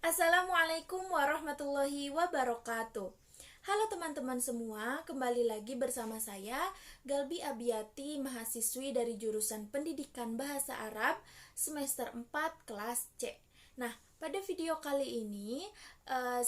Assalamualaikum warahmatullahi wabarakatuh. Halo teman-teman semua, kembali lagi bersama saya Galbi Abiyati, mahasiswi dari jurusan Pendidikan Bahasa Arab semester 4 kelas C. Nah, pada video kali ini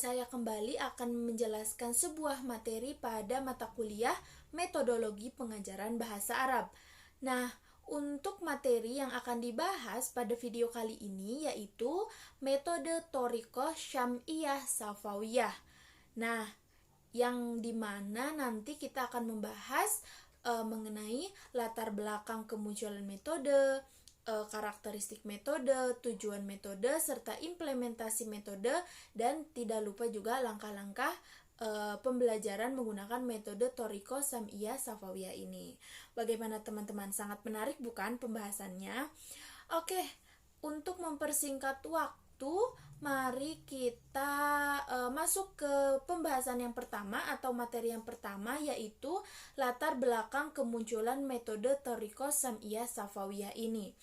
saya kembali akan menjelaskan sebuah materi pada mata kuliah Metodologi Pengajaran Bahasa Arab. Nah, untuk materi yang akan dibahas pada video kali ini yaitu metode Thoriqoh Syam'iyah Safawiyah. Nah, yang dimana nanti kita akan membahas mengenai latar belakang kemunculan metode, karakteristik metode, tujuan metode, serta implementasi metode, dan tidak lupa juga langkah-langkah pembelajaran menggunakan metode Thoriqoh Syam'iyah Safawiyah ini. Bagaimana teman-teman? Sangat menarik bukan pembahasannya? Oke, untuk mempersingkat waktu, mari kita masuk ke pembahasan yang pertama atau materi yang pertama, yaitu latar belakang kemunculan metode Thoriqoh Syam'iyah Safawiyah ini.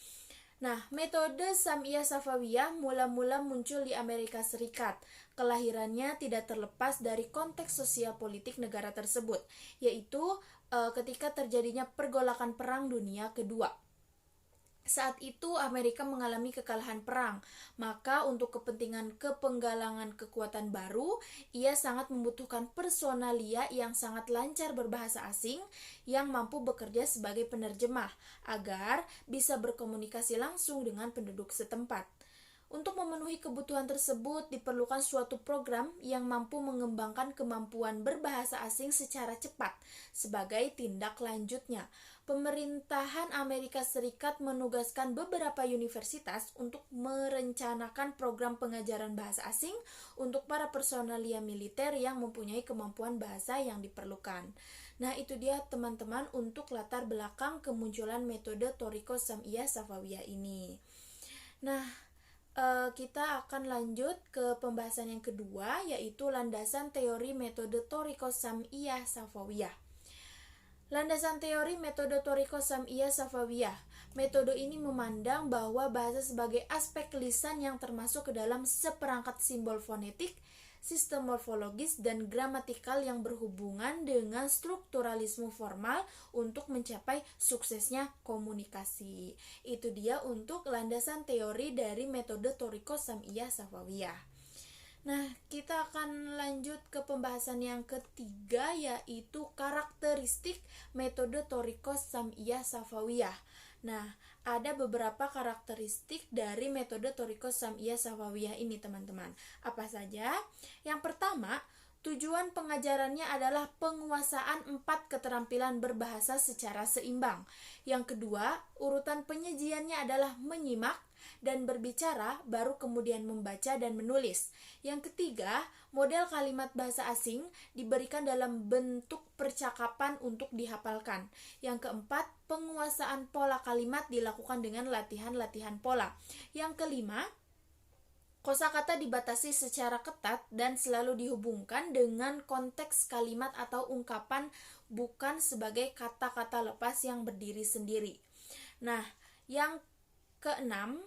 Nah, metode Syam'iyah Safawiyah mula-mula muncul di Amerika Serikat. Kelahirannya tidak terlepas dari konteks sosial politik negara tersebut, yaitu ketika terjadinya pergolakan Perang Dunia Kedua. Saat itu Amerika mengalami kekalahan perang, maka untuk kepentingan kepenggalangan kekuatan baru, ia sangat membutuhkan personalia yang sangat lancar berbahasa asing yang mampu bekerja sebagai penerjemah agar bisa berkomunikasi langsung dengan penduduk setempat. Untuk memenuhi kebutuhan tersebut diperlukan suatu program yang mampu mengembangkan kemampuan berbahasa asing secara cepat. Sebagai tindak lanjutnya, pemerintahan Amerika Serikat menugaskan beberapa universitas untuk merencanakan program pengajaran bahasa asing untuk para personalia militer yang mempunyai kemampuan bahasa yang diperlukan. Nah, itu dia teman-teman untuk latar belakang kemunculan metode Thoriqoh Syam'iyah Safawiyah ini. Nah, kita akan lanjut ke pembahasan yang kedua, yaitu landasan teori metode Thoriqoh Syam'iyah Safawiyah. Landasan teori metode Thoriqoh Syam'iyah Safawiyah. Metode ini memandang bahwa bahasa sebagai aspek lisan yang termasuk ke dalam seperangkat simbol fonetik, sistem morfologis, dan gramatikal yang berhubungan dengan strukturalisme formal untuk mencapai suksesnya komunikasi. Itu dia untuk landasan teori dari metode Thoriqoh Syam'iyah Safawiyah. Nah, kita akan lanjut ke pembahasan yang ketiga, yaitu karakteristik metode Thoriqoh Syam'iyah Safawiyah. Nah, ada beberapa karakteristik dari metode Thoriqoh Syam'iyah Safawiyah ini, teman-teman. Apa saja? Yang pertama, tujuan pengajarannya adalah penguasaan 4 keterampilan berbahasa secara seimbang. Yang kedua, urutan penyajiannya adalah menyimak dan berbicara, baru kemudian membaca dan menulis. Yang ketiga, model kalimat bahasa asing diberikan dalam bentuk percakapan untuk dihafalkan. Yang keempat, penguasaan pola kalimat dilakukan dengan latihan-latihan pola. Yang kelima, kosakata dibatasi secara ketat dan selalu dihubungkan dengan konteks kalimat atau ungkapan, bukan sebagai kata-kata lepas yang berdiri sendiri. Nah, yang keenam,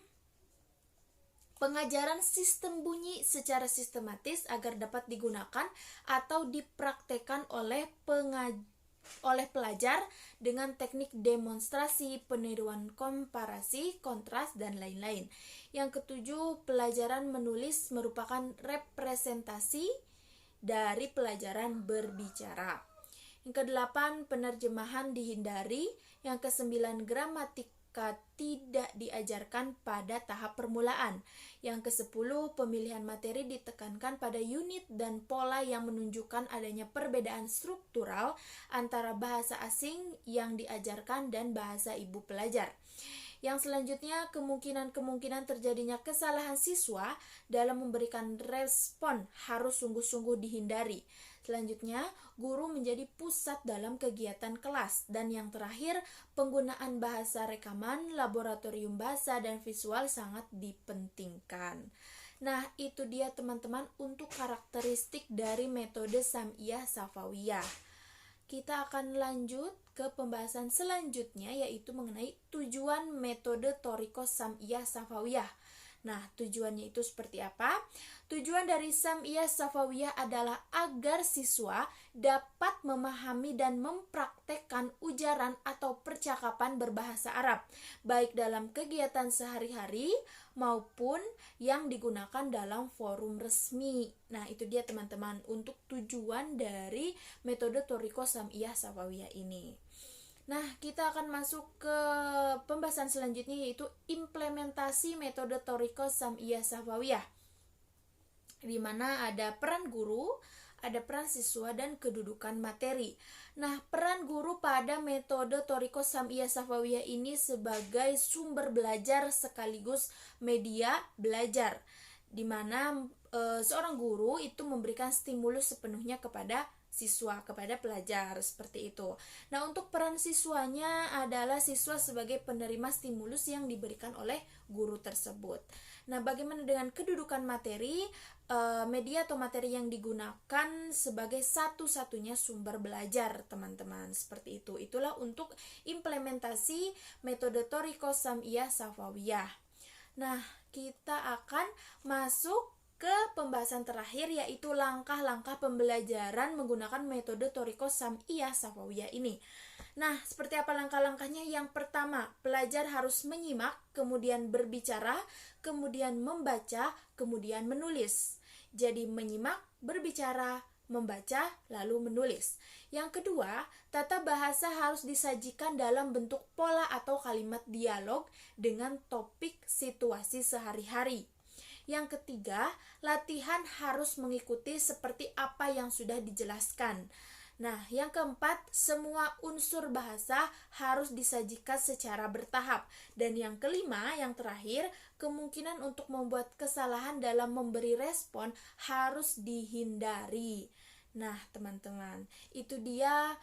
pengajaran sistem bunyi secara sistematis agar dapat digunakan atau dipraktekkan oleh pelajar dengan teknik demonstrasi, peniruan komparasi, kontras, dan lain-lain. Yang ketujuh, pelajaran menulis merupakan representasi dari pelajaran berbicara. Yang kedelapan, penerjemahan dihindari. Yang kesembilan, gramatika tidak diajarkan pada tahap permulaan. Yang ke-10, pemilihan materi ditekankan pada unit dan pola yang menunjukkan adanya perbedaan struktural antara bahasa asing yang diajarkan dan bahasa ibu pelajar. Yang selanjutnya, kemungkinan terjadinya kesalahan siswa dalam memberikan respon harus sungguh-sungguh dihindari. Selanjutnya, guru menjadi pusat dalam kegiatan kelas. Dan yang terakhir, penggunaan bahasa rekaman, laboratorium bahasa, dan visual sangat dipentingkan. Nah, itu dia teman-teman untuk karakteristik dari metode Syam'iyah Safawiyah. Kita akan lanjut ke pembahasan selanjutnya, yaitu mengenai tujuan metode Thoriqoh Syam'iyah Safawiyah. Nah, tujuannya itu seperti apa? Tujuan dari Sam'iyah Safawiyah adalah agar siswa dapat memahami dan mempraktekkan ujaran atau percakapan berbahasa Arab, baik dalam kegiatan sehari-hari maupun yang digunakan dalam forum resmi. Nah, itu dia teman-teman untuk tujuan dari metode Thoriqah Sam'iyah Safawiyah ini. Nah, kita akan masuk ke pembahasan selanjutnya, yaitu implementasi metode Thoriqah Sam'iyah Safawiyah, di mana ada peran guru, ada peran siswa, dan kedudukan materi. Nah, peran guru pada metode Thoriqah Sam'iyah Safawiyah ini sebagai sumber belajar sekaligus media belajar, di mana seorang guru itu memberikan stimulus sepenuhnya kepada siswa, kepada pelajar, seperti itu. Nah, untuk peran siswanya adalah siswa sebagai penerima stimulus yang diberikan oleh guru tersebut. Nah, bagaimana dengan kedudukan materi? Media atau materi yang digunakan sebagai satu-satunya sumber belajar, teman-teman, seperti itu. Itulah untuk implementasi metode Thoriqah Sam'iyah Safawiyah. Nah, kita akan masuk ke pembahasan terakhir, yaitu langkah-langkah pembelajaran menggunakan metode Thoriqah Sam'iyah Safawiyah ini. Nah, seperti apa langkah-langkahnya? Yang pertama, pelajar harus menyimak, kemudian berbicara, kemudian membaca, kemudian menulis. Jadi menyimak, berbicara, membaca, lalu menulis. Yang kedua, tata bahasa harus disajikan dalam bentuk pola atau kalimat dialog dengan topik situasi sehari-hari. Yang ketiga, latihan harus mengikuti seperti apa yang sudah dijelaskan. Nah, yang keempat, semua unsur bahasa harus disajikan secara bertahap. Dan yang kelima, yang terakhir, kemungkinan untuk membuat kesalahan dalam memberi respon harus dihindari. Nah, teman-teman, itu dia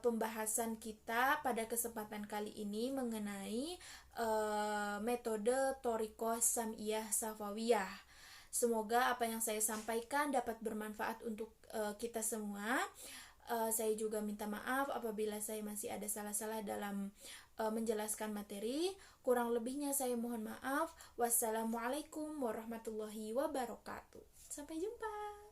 pembahasan kita pada kesempatan kali ini mengenai metode Thoriqah Sam'iyah Safawiyah. Semoga apa yang saya sampaikan dapat bermanfaat untuk kita semua. Saya juga minta maaf apabila saya masih ada salah-salah dalam menjelaskan materi. Kurang lebihnya saya mohon maaf. Wassalamualaikum warahmatullahi wabarakatuh. Sampai jumpa.